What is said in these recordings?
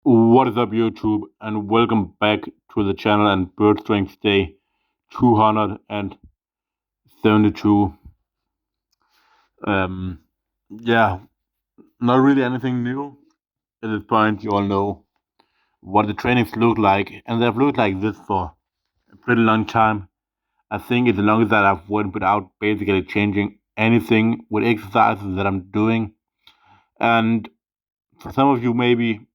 What is up, YouTube, and welcome back to the channel and Bird Strength Day 272. Um, yeah, not really anything new at this point. You all know what the trainings look like, and they've looked like this for a pretty long time. I think it's the longest that I've went without basically changing anything with exercises that I'm doing. And for some of you, maybe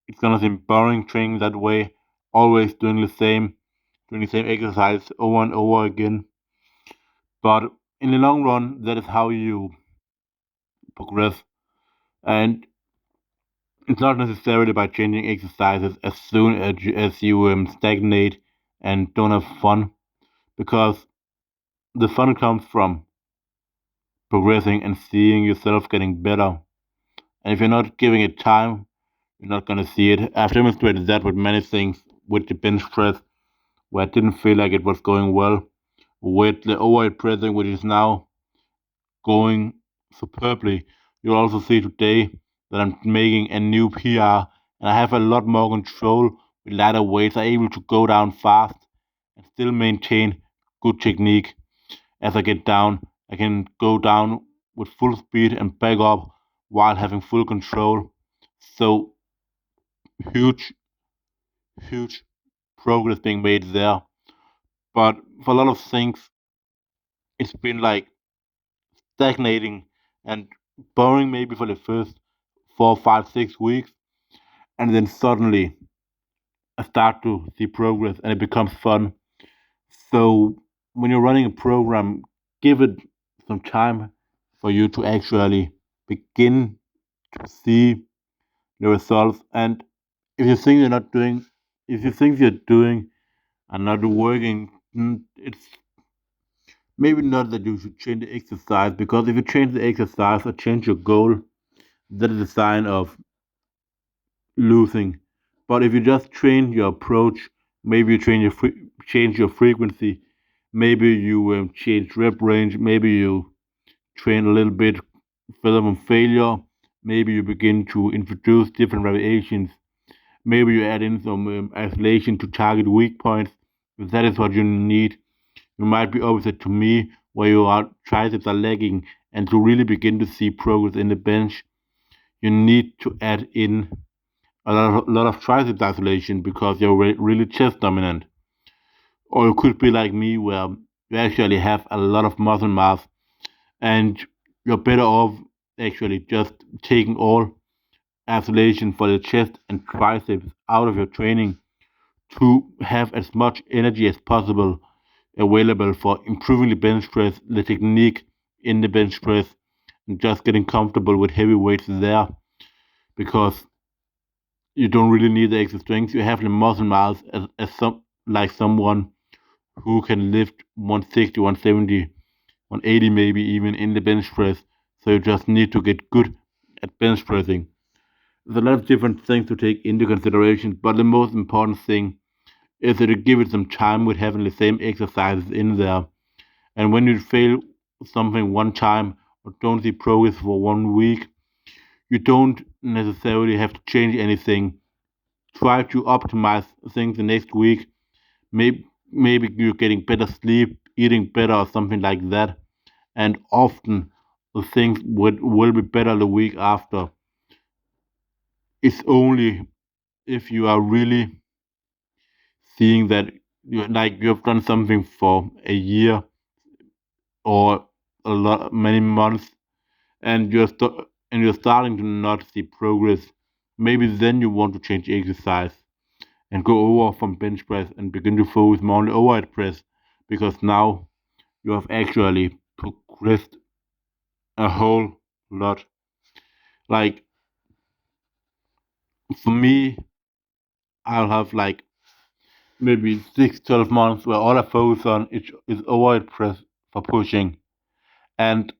it's gonna seem boring training that way, always doing the same exercise over and over again. But in the long run, that is how you progress. And it's not necessarily by changing exercises as soon as you stagnate and don't have fun, because the fun comes from progressing and seeing yourself getting better. And if you're not giving it time, you're not going to see it. I've demonstrated that with many things, with the bench press, where I didn't feel like it was going well, with the overhead pressing, which is now going superbly. You'll also see today that I'm making a new PR and I have a lot more control with lighter weights. I'm able to go down fast and still maintain good technique. As I get down, I can go down with full speed and back up while having full control. So huge, huge progress being made there. But for a lot of things, it's been like stagnating and boring maybe for the first 4, 5, 6 weeks, and then suddenly I start to see progress and it becomes fun. So when you're running a program, give it some time for you to actually begin to see the results. And if you think you're not doing, if you think you're doing and not working, it's maybe not that you should change the exercise, because if you change the exercise or change your goal, that is a sign of losing. But if you just train your approach, maybe you change your frequency, maybe you change rep range, maybe you train a little bit further on failure, maybe you begin to introduce different variations, maybe you add in some isolation to target weak points. If that is what you need, you might be opposite to me, where your triceps are lagging, and to really begin to see progress in the bench, you need to add in a lot of tricep isolation, because you're really chest dominant. Or it could be like me, where you actually have a lot of muscle mass and you're better off actually just taking all isolation for the chest and triceps out of your training to have as much energy as possible available for improving the bench press, the technique in the bench press, and just getting comfortable with heavy weights there, because you don't really need the extra strength. You have the muscle mass as someone who can lift 160, 170, 180 maybe even in the bench press. So you just need to get good at bench pressing. There's a lot of different things to take into consideration, but the most important thing is that you give it some time with having the same exercises in there. And when you fail something one time or don't see progress for 1 week, you don't necessarily have to change anything. Try to optimize things the next week. Maybe you're getting better sleep, eating better, or something like that. And often the things will be better the week after. It's only if you are really seeing that you have done something for a year or many months, and you're starting to not see progress. Maybe then you want to change exercise and go over from bench press and begin to focus more on the overhead press, because now you have actually progressed a whole lot. Like for me, I'll have like maybe 6, 12 months where all I focus on is overhead press for pushing, and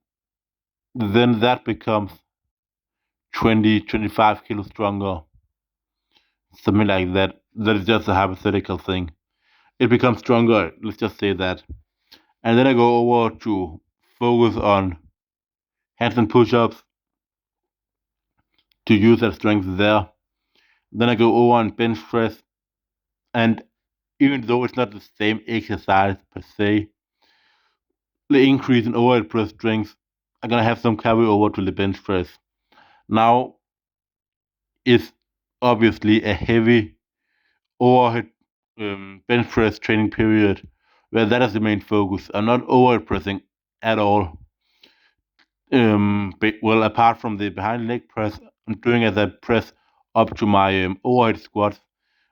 then that becomes 20, 25 kilos stronger, something like that. That is just a hypothetical thing. It becomes stronger, let's just say that. And then I go over to focus on handstand push ups to use that strength there. Then I go over on bench press, and even though it's not the same exercise per se, the increase in overhead press strength, I'm gonna have some carry over to the bench press. Now is obviously a heavy overhead bench press training period where that is the main focus. I'm not overhead pressing at all. Well, apart from the behind leg press, I'm doing as I press up to my overhead squats,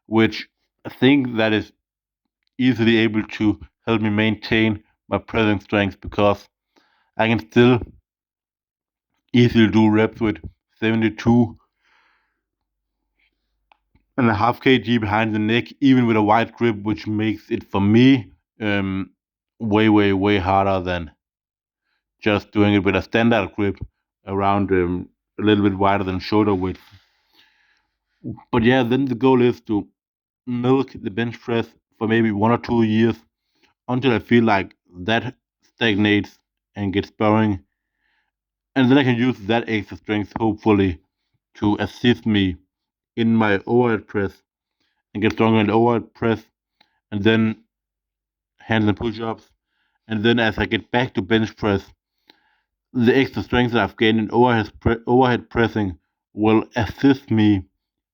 which I think that is easily able to help me maintain my pressing strength because I can still easily do reps with 72.5 kg behind the neck, even with a wide grip, which makes it for me way harder than just doing it with a standard grip around a little bit wider than shoulder width. But yeah, then the goal is to milk the bench press for maybe 1 or 2 years until I feel like that stagnates and gets boring. And then I can use that extra strength, hopefully, to assist me in my overhead press and get stronger in the overhead press, and then handle push ups. And then as I get back to bench press, the extra strength that I've gained in overhead pressing will assist me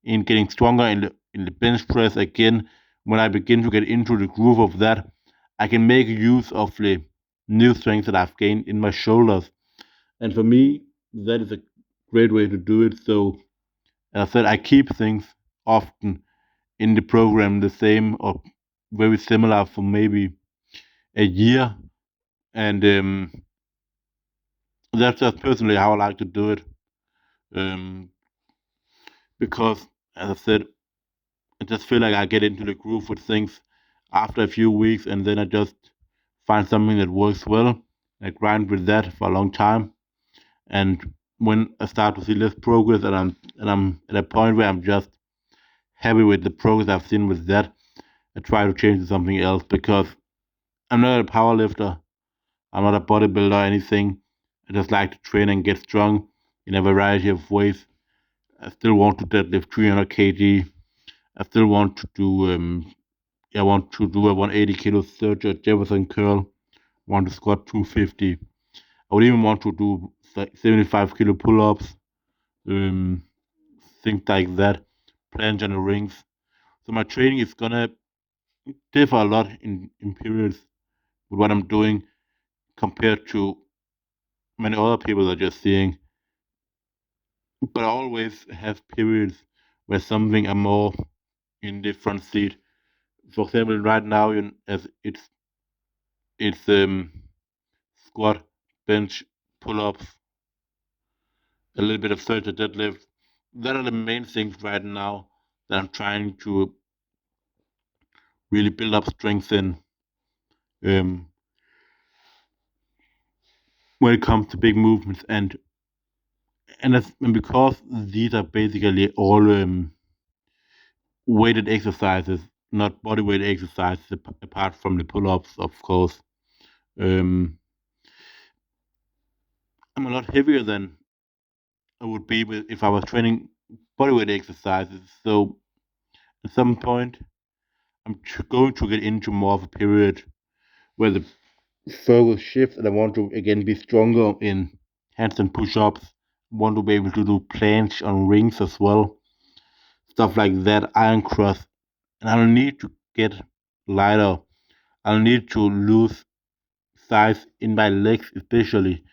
in getting stronger in the bench press again. When I begin to get into the groove of that, I can make use of the new strength that I've gained in my shoulders. And for me, that is a great way to do it. So, as I said, I keep things often in the program the same or very similar for maybe a year. And that's just personally how I like to do it. Um, because, as I said, I just feel like I get into the groove with things after a few weeks, and then I just find something that works well. I grind with that for a long time, and when I start to see less progress, and I'm at a point where I'm just happy with the progress I've seen with that, I try to change to something else because I'm not a power lifter, I'm not a bodybuilder or anything. I just like to train and get strong in a variety of ways. I still want to deadlift 300 kg. I still want to do I want to do a 180 kilo surge at Jefferson curl. I want to squat 250. I would even want to do 75 kilo pull ups, um, things like that, planche on the rings. So my training is gonna differ a lot in periods with what I'm doing compared to many other people that you're seeing. But I always have periods where something I'm more in the front seat. For example, right now, as it's squat, bench, pull ups, a little bit of surge or deadlift. That are the main things right now that I'm trying to really build up strength in. Um, when it comes to big movements, and because these are basically all weighted exercises, not body weight exercises, apart from the pull ups, of course. Um, I'm a lot heavier than I would be if I was training bodyweight exercises. So at some point, I'm going to get into more of a period where the focus shifts, and I want to again be stronger in handstand push-ups. Want to be able to do planche on rings as well, stuff like that, iron cross, and I'll need to get lighter. I'll need to lose size in my legs, especially,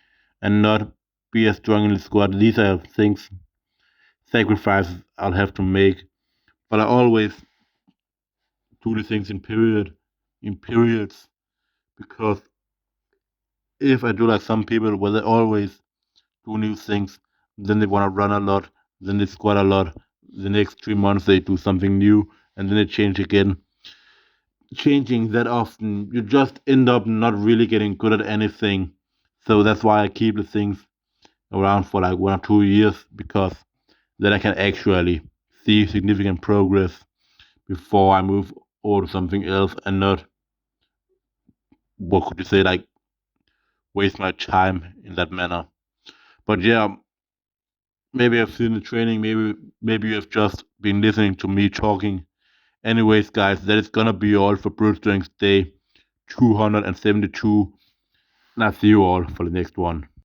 and not be as strong in the squat. These are things, sacrifices I'll have to make. But I always do the things in periods, because if I do like some people where they always do new things, then they want to run a lot, then they squat a lot. The next 3 months they do something new, and then they change again. Changing that often, you just end up not really getting good at anything. So that's why I keep the things around for like 1 or 2 years, because then I can actually see significant progress before I move over to something else and not, what could you say, like waste my time in that manner. But yeah, Maybe I've seen the training. Maybe you have just been listening to me talking. Anyways, guys, that is gonna be all for Brute Strength Day 272. And I'll see you all for the next one.